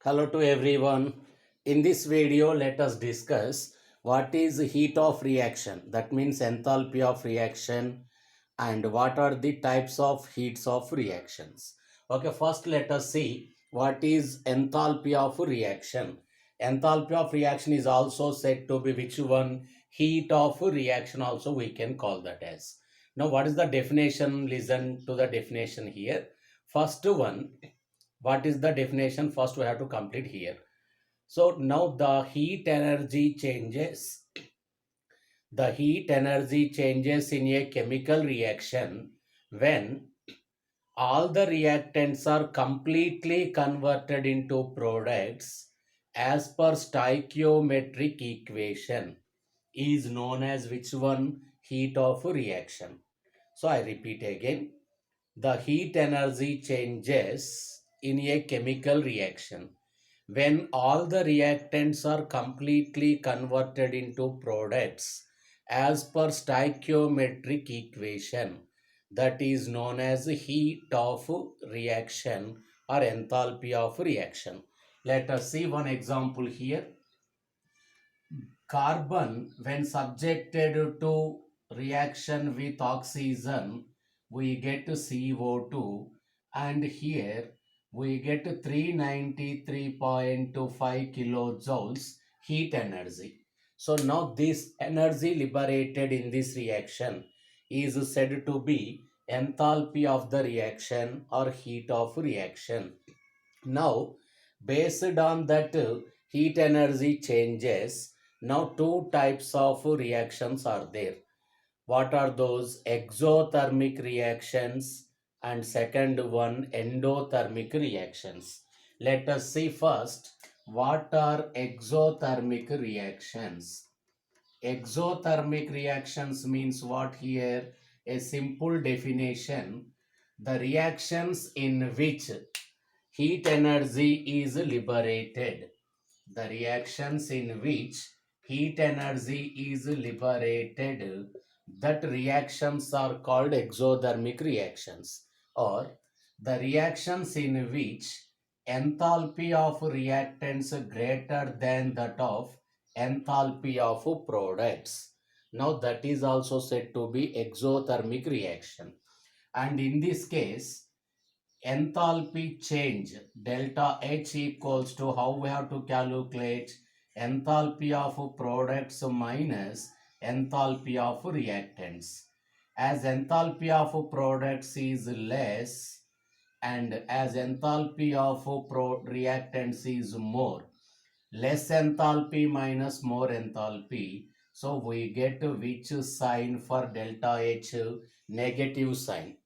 Hello to everyone. In this video, let us discuss what is heat of reaction. That means enthalpy of reaction and what are the types of heats of reactions. Okay, first let us see what is enthalpy of reaction. Enthalpy of reaction is also said to be which one? Heat of reaction also we can call that as. Now, what is the definition? Listen to the definition here. First one, what is the definition? First we have to complete here. So now the heat energy changes in a chemical reaction when all the reactants are completely converted into products as per stoichiometric equation is known as which one? Heat of reaction. So I repeat again, the heat energy changes in a chemical reaction when all the reactants are completely converted into products as per stoichiometric equation that is known as heat of reaction or enthalpy of reaction. Let us see one example here. Carbon, when subjected to reaction with oxygen, we get CO2, and here we get 393.25 kilojoules heat energy. So now this energy liberated in this reaction is said to be enthalpy of the reaction or heat of reaction. Now, based on that heat energy changes, now two types of reactions are there. What are those? Exothermic reactions and second one endothermic reactions. Let us see first what are exothermic reactions. Exothermic reactions means what here? A simple definition, the reactions in which heat energy is liberated. The reactions in which heat energy is liberated, that reactions are called exothermic reactions, or the reactions in which enthalpy of reactants greater than that of enthalpy of products. Now that is also said to be exothermic reaction. And in this case, enthalpy change delta H equals to, how we have to calculate? Enthalpy of products minus enthalpy of reactants. As enthalpy of products is less and as enthalpy of reactants is more, less enthalpy minus more enthalpy, so we get which sign for delta H? Negative sign.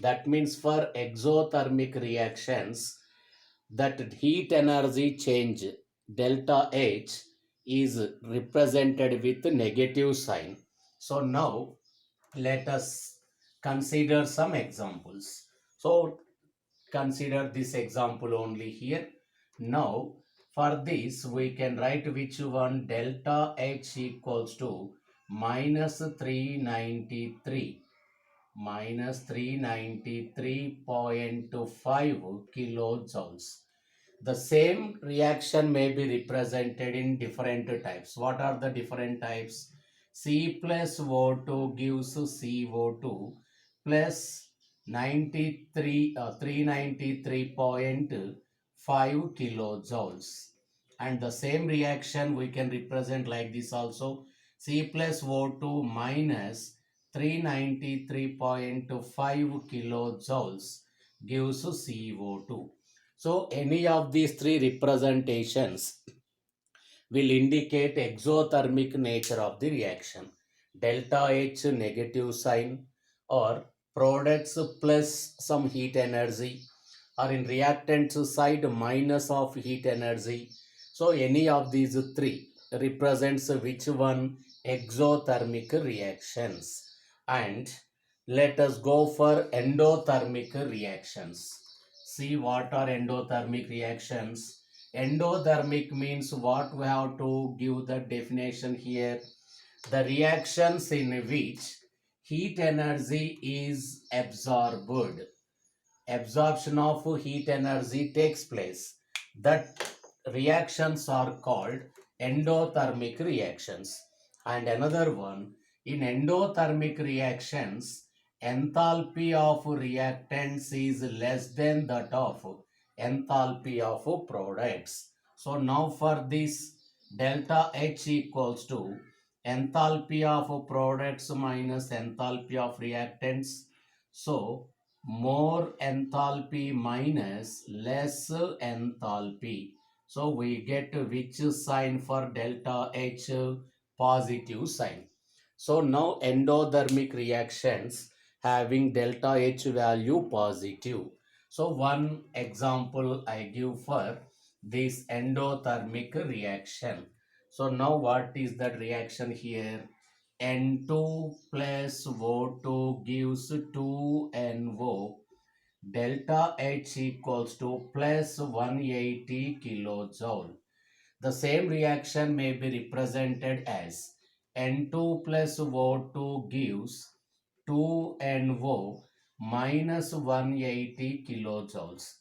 That means for exothermic reactions, that heat energy change delta H is represented with negative sign. So now let us consider some examples. So consider this example only here. Now for this we can write which one? Delta H equals to minus 393.5 kilojoules. The same reaction may be represented in different types. What are the different types? C plus O2 gives CO2 plus 393.5 kilojoules. And the same reaction we can represent like this also. C plus O2 minus 393.5 kilojoules gives CO2. So any of these three representations will indicate exothermic nature of the reaction. Delta H negative sign, or products plus some heat energy, or in reactants side minus of heat energy. So any of these three represents which one? Exothermic reactions. And let us go for endothermic reactions. See what are endothermic reactions. Endothermic means what? We have to give the definition here. The reactions in which heat energy is absorbed. Absorption of heat energy takes place. That reactions are called endothermic reactions. And another one, in endothermic reactions, enthalpy of reactants is less than that of enthalpy of products. So now for this, delta H equals to enthalpy of products minus enthalpy of reactants. So more enthalpy minus less enthalpy. So we get which sign for delta H? Positive sign. So now endothermic reactions having delta H value positive. So one example I give for this endothermic reaction. So now what is that reaction here? N2 plus O2 gives 2NO. Delta H equals to plus 180 kilojoule. The same reaction may be represented as N2 plus O2 gives 2NO minus 180 kilojoules,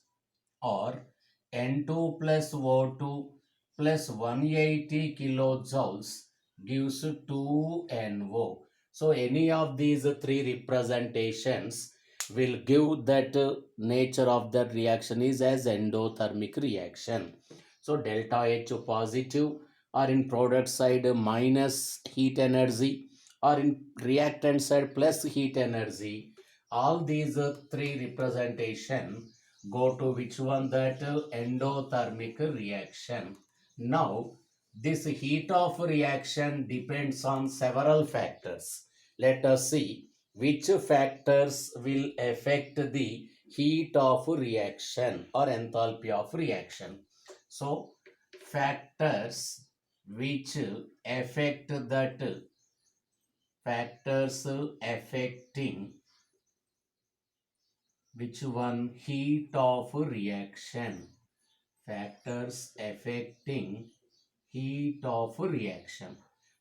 or N2 plus O2 plus 180 kilojoules gives 2NO. So any of these three representations will give that nature of that reaction is as endothermic reaction. So delta H positive, or in product side minus heat energy, or in reactant side plus heat energy. All these three representation go to which one? That endothermic reaction. Now this heat of reaction depends on several factors. Let us see which factors will affect the heat of reaction or enthalpy of reaction. So factors which affect that factors affecting which one? Heat of reaction. Factors affecting heat of reaction.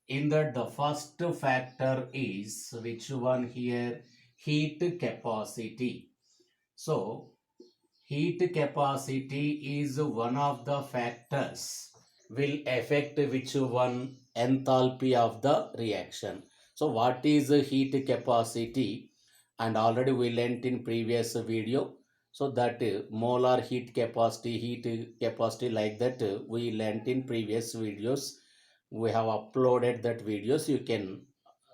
In that the first factor is which one here? Heat capacity. So heat capacity is one of the factors will affect which one? Enthalpy of the reaction. So what is heat capacity? And already we learnt in previous video. So that molar heat capacity like that we learnt in previous videos. We have uploaded that videos. You can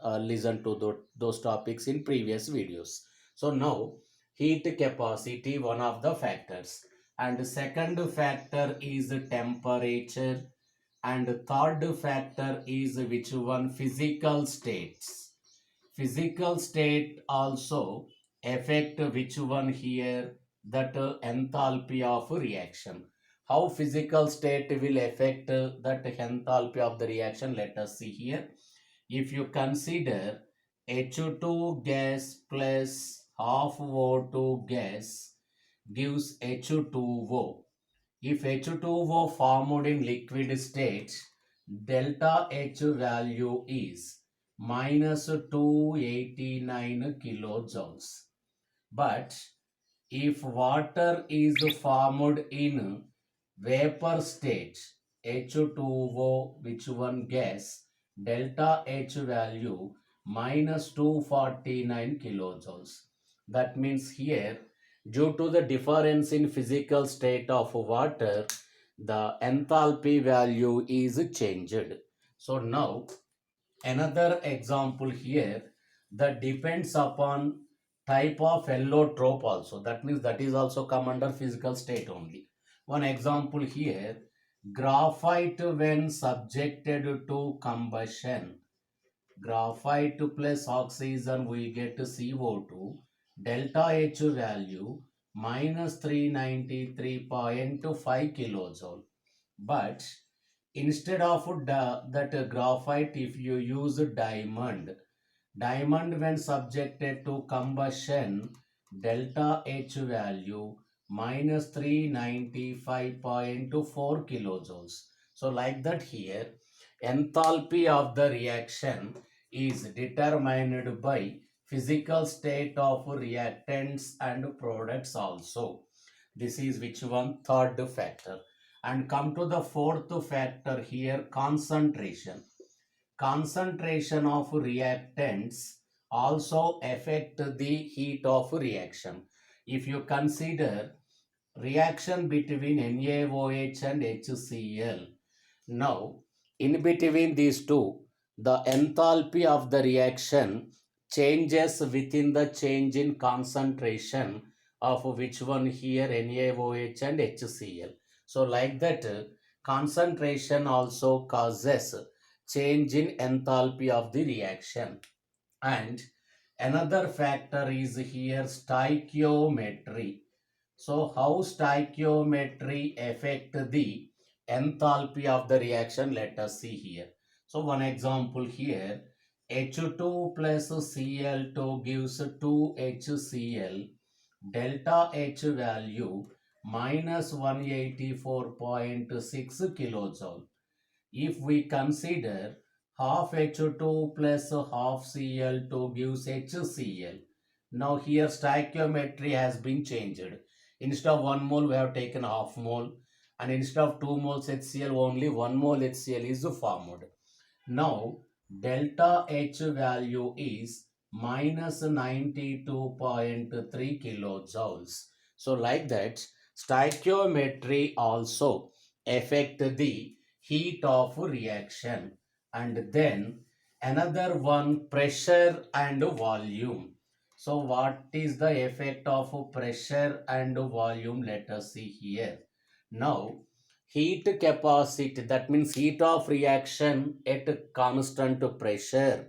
listen to those topics in previous videos. So now heat capacity one of the factors, and second factor is temperature, and third factor is which one? Physical states. Physical state also affect which one here? That enthalpy of reaction. How physical state will affect that enthalpy of the reaction? Let us see here. If you consider H2 gas plus half O2 gas gives H2O. If H2O formed in liquid state, delta H value is minus 289 kilojoules. But if water is formed in vapor state, H2O, which one gas, delta H value minus 249 kilojoules. That means here, due to the difference in physical state of water, the enthalpy value is changed. So now another example here, that depends upon type of allotrope also. That means that is also come under physical state only. One example here, graphite when subjected to combustion, graphite plus oxygen we get CO2, delta H value minus 393.5 kilojoule. But instead of that graphite, if you use diamond, diamond when subjected to combustion, delta H value minus 395.4 kilojoules. So like that here, enthalpy of the reaction is determined by physical state of reactants and products also. This is which one? Third factor. And come to the fourth factor here, concentration. Concentration of reactants also affect the heat of reaction. If you consider reaction between NaOH and HCl, now in between these two, the enthalpy of the reaction changes within the change in concentration of which one here, NaOH and HCl. So like that, concentration also causes change in enthalpy of the reaction. And another factor is here stoichiometry. So how stoichiometry affect the enthalpy of the reaction? Let us see here. So one example here, H2 plus Cl2 gives 2HCl, delta H value minus 184.6 kilojoule. If we consider half H2 plus half Cl2 gives HCl. Now here stoichiometry has been changed. Instead of 1 mole we have taken half mole, and instead of 2 moles HCl only 1 mole HCl is formed. Now delta H value is minus 92.3 kilojoules. So like that, stoichiometry also affect the heat of reaction. And then another one, pressure and volume. So what is the effect of pressure and volume? Let us see here. Now heat capacity, that means heat of reaction at constant pressure,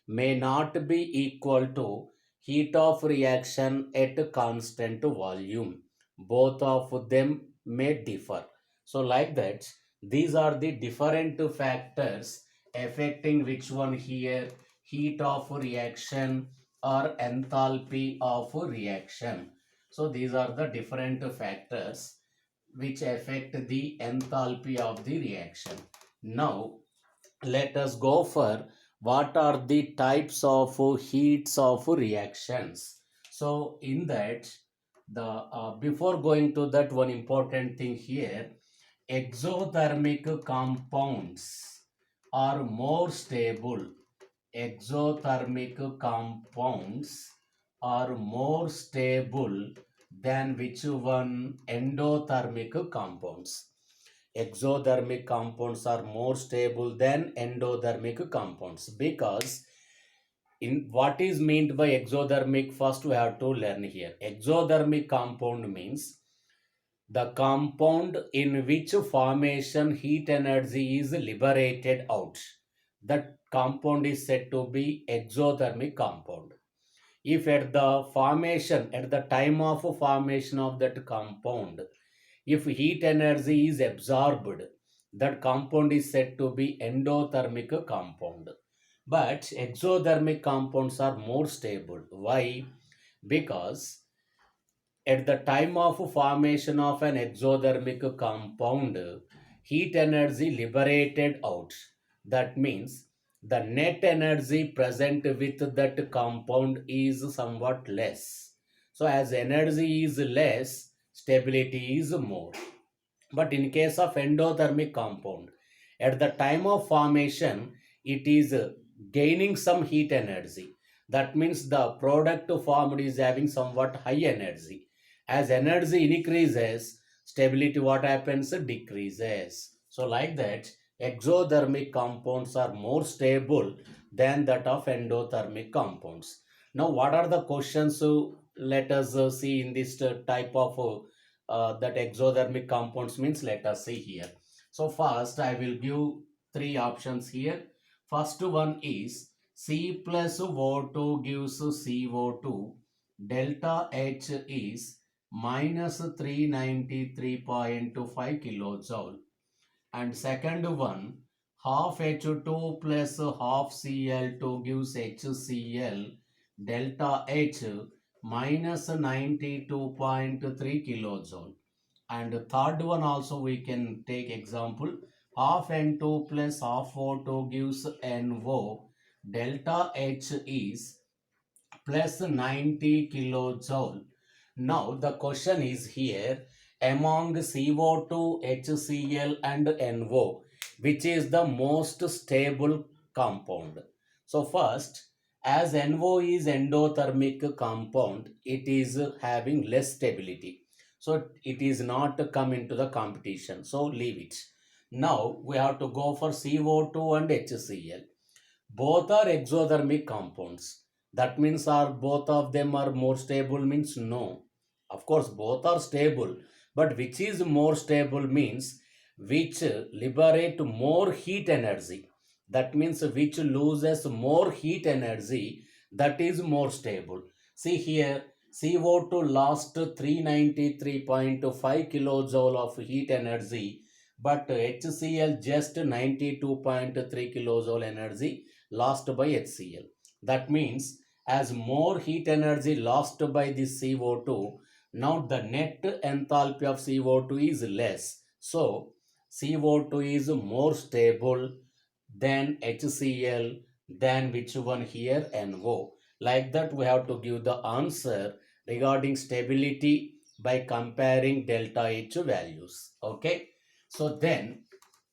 may not be equal to heat of reaction at constant volume. Both of them may differ. So like that, these are the different factors affecting which one here, heat of reaction or enthalpy of reaction. So these are the different factors which affect the enthalpy of the reaction. Now let us go for what are the types of heats of reactions. So in that, the before going to that, one important thing here, exothermic compounds are more stable. Exothermic compounds are more stable than which one, endothermic compounds. Exothermic compounds are more stable than endothermic compounds, because in what is meant by exothermic, first we have to learn here. Exothermic compound means the compound in which formation heat energy is liberated out. That compound is said to be exothermic compound. If at the formation, at the time of formation of that compound, if heat energy is absorbed, that compound is said to be endothermic compound. But exothermic compounds are more stable. Why? Because at the time of formation of an exothermic compound, heat energy liberated out. That means the net energy present with that compound is somewhat less. So as energy is less, stability is more. But in case of endothermic compound, at the time of formation, it is gaining some heat energy. That means the product formed is having somewhat high energy. As energy increases, stability what happens? Decreases. So like that, exothermic compounds are more stable than that of endothermic compounds. Now, what are the questions? Let us see in this type of that exothermic compounds means. Let us see here. So first I will give three options here. First one is C plus O2 gives CO2, delta H is minus 393.5 kilojoule. And second one, half H2 plus half Cl2 gives HCl, delta H minus 92.3 kilojoule. And third one also we can take example, half N2 plus half O2 gives NO, delta H is plus 90 kilojoule. Now the question is here, among CO2, HCl and NO, which is the most stable compound? So first, as NO is endothermic compound, it is having less stability. So it is not come into the competition. So leave it. Now we have to go for CO2 and HCl. Both are exothermic compounds. That means are both of them are more stable means no. Of course, both are stable, but which is more stable means which liberate more heat energy. That means which loses more heat energy, that is more stable. See here, CO2 lost 393.5 kilojoule of heat energy, but HCl just 92.3 kilojoule energy lost by HCl. That means as more heat energy lost by this CO2, now the net enthalpy of CO2 is less. So CO2 is more stable than HCl, than which one here, NO. Like that we have to give the answer regarding stability by comparing delta H values. Okay. So then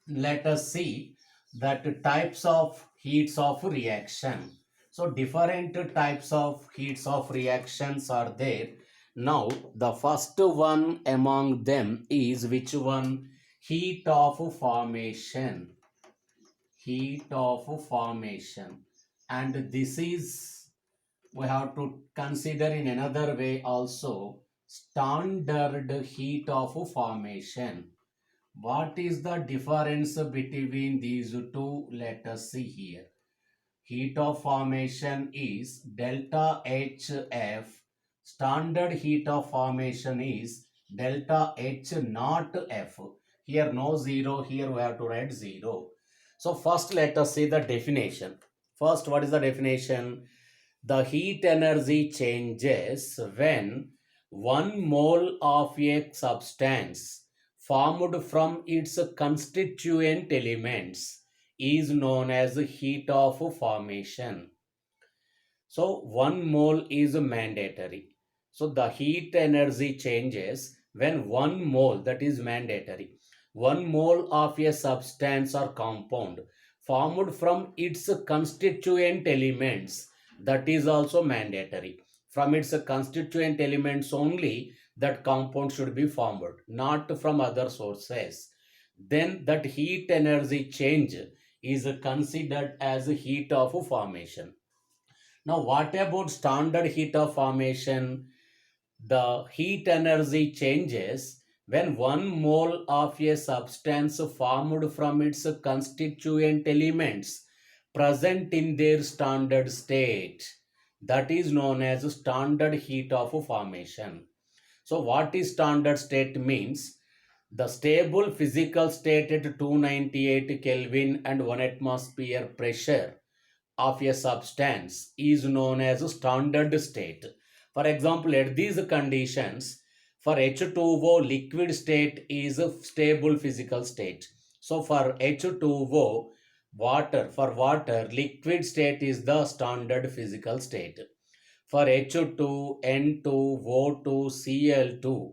let us see that types of heats of reaction. So different types of heats of reactions are there. Now the first one among them is which one? Heat of formation. Heat of formation. And this is, we have to consider in another way also, standard heat of formation. What is the difference between these two? Let us see here. Heat of formation is delta HF. Standard heat of formation is delta H not F. Here no zero, here we have to write 0. So first let us see the definition. First, what is the definition? The heat energy changes when 1 mole of a substance formed from its constituent elements is known as heat of formation. So 1 mole is mandatory. So the heat energy changes when 1 mole, that is mandatory. 1 mole of a substance or compound formed from its constituent elements, that is also mandatory. From its constituent elements only that compound should be formed, not from other sources. Then that heat energy change is considered as heat of formation. Now, what about standard heat of formation? The heat energy changes when 1 mole of a substance formed from its constituent elements present in their standard state. That is known as standard heat of formation. So, what is standard state means? The stable physical state at 298 Kelvin and 1 atmosphere pressure of a substance is known as a standard state. For example, at these conditions, for H2O, liquid state is a stable physical state. So for H2O, for water, liquid state is the standard physical state. For H2, N2, O2, Cl2,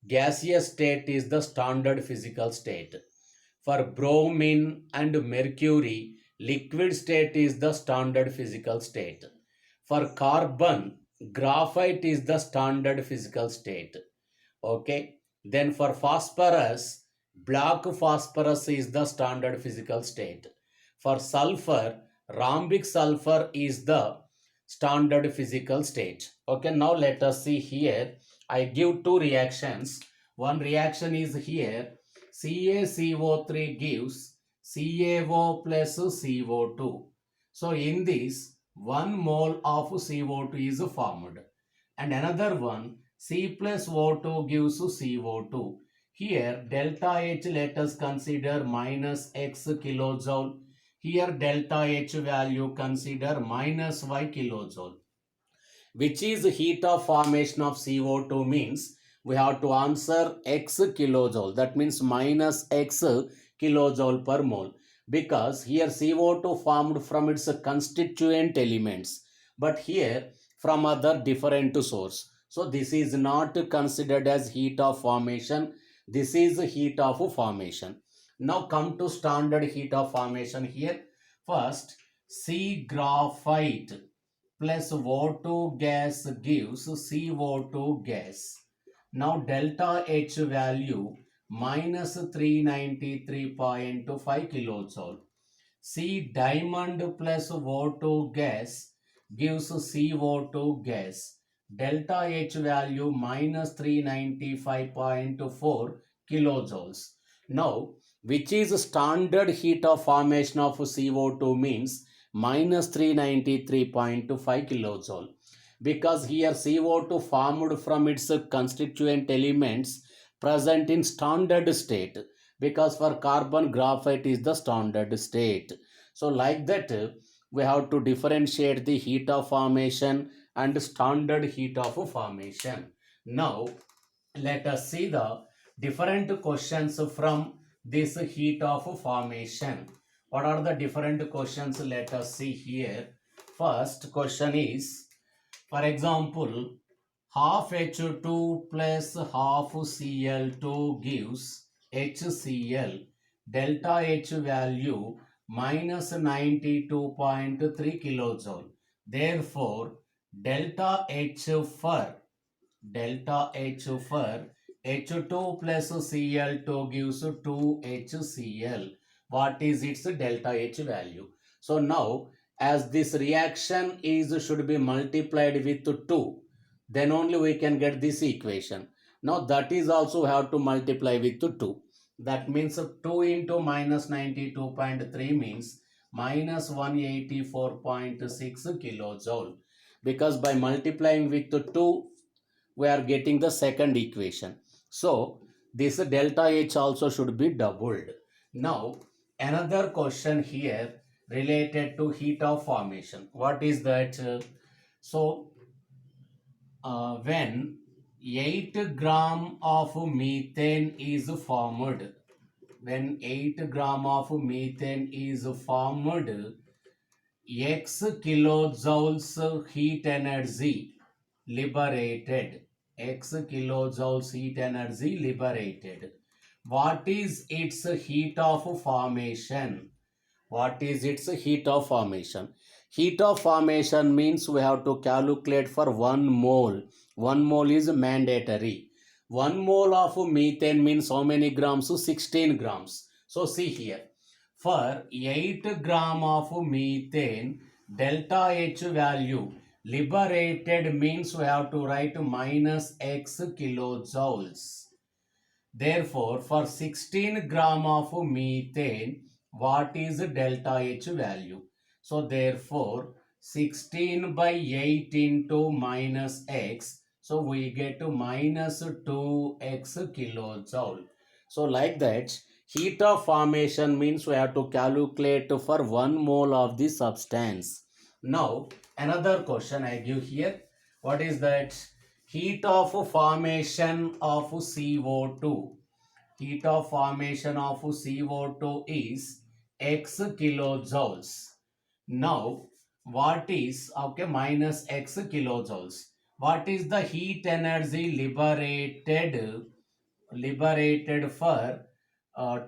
gaseous state is the standard physical state. For bromine and mercury, liquid state is the standard physical state. For carbon, graphite is the standard physical state. Okay. Then for phosphorus, black phosphorus is the standard physical state. For sulfur, rhombic sulfur is the standard physical state. Okay. Now let us see here. I give two reactions. One reaction is here. CaCO3 gives CaO plus CO2. So in this, 1 mole of CO2 is formed. And another one, C plus O2 gives CO2. Here delta H, let us consider minus X kilojoule. Here delta H value consider minus Y kilojoule. Which is heat of formation of CO2 means we have to answer X kilojoule. That means minus X kilojoule per mole. Because here CO2 formed from its constituent elements. But here from other different source. So this is not considered as heat of formation This is the heat of formation. Now come to standard heat of formation here. First, C graphite plus O2 gas gives CO2 gas. Now delta H value minus 393.5 kilojoule. C diamond plus O2 gas gives CO2 gas. Delta H value minus 395.4 kilojoules. Now, which is standard heat of formation of CO2 means minus 393.5 kilojoule. Because here CO2 formed from its constituent elements present in standard state, because for carbon graphite is the standard state. So like that we have to differentiate the heat of formation and standard heat of formation. Now let us see the different questions from this heat of formation. What are the different questions? Let us see here. First question is, for example, half H2 plus half Cl2 gives HCl. Delta H value minus 92.3 kilojoule. Therefore, delta H for H2 plus Cl2 gives 2HCl. What is its delta H value? So now, as this reaction is should be multiplied with 2, then only we can get this equation. Now that is also have to multiply with 2. That means 2 into minus 92.3 means minus 184.6 kilojoule. Because by multiplying with 2, we are getting the second equation. So this delta H also should be doubled. Now another question here related to heat of formation. What is that? When 8 gram of methane is formed, when 8 gram of methane is formed, X kilojoules heat energy liberated. X kilojoules heat energy liberated. What is its heat of formation? What is its heat of formation? Heat of formation means we have to calculate for 1 mole. 1 mole is mandatory. 1 mole of methane means how many grams? 16 grams. So see here. For 8 gram of methane, delta H value liberated means we have to write minus X kilojoules. Therefore, for 16 gram of methane, what is delta H value? So therefore 16 by 8 into minus X, so we get to minus 2X kilojoule. So like that, heat of formation means we have to calculate for 1 mole of the substance. Now another question I give here. What is that? Heat of formation of CO2. Heat of formation of CO2 is X kilojoules. Now, what is, okay, minus X kilojoules. What is the heat energy liberated for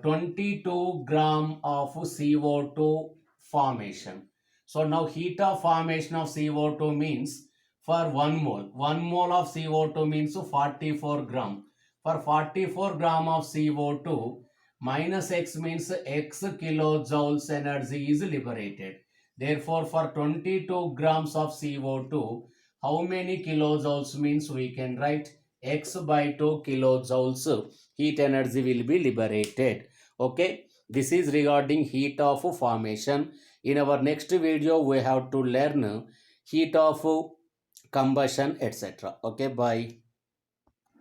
22 gram of CO2 formation? So now heat of formation of CO2 means for 1 mole. 1 mole of CO2 means 44 gram. For 44 gram of CO2, minus X means X kilojoules energy is liberated. Therefore, for 22 grams of CO2, how many kilojoules means we can write X by 2 kilojoules heat energy will be liberated. Okay, this is regarding heat of formation. In our next video, we have to learn heat of combustion, etc. Okay, bye.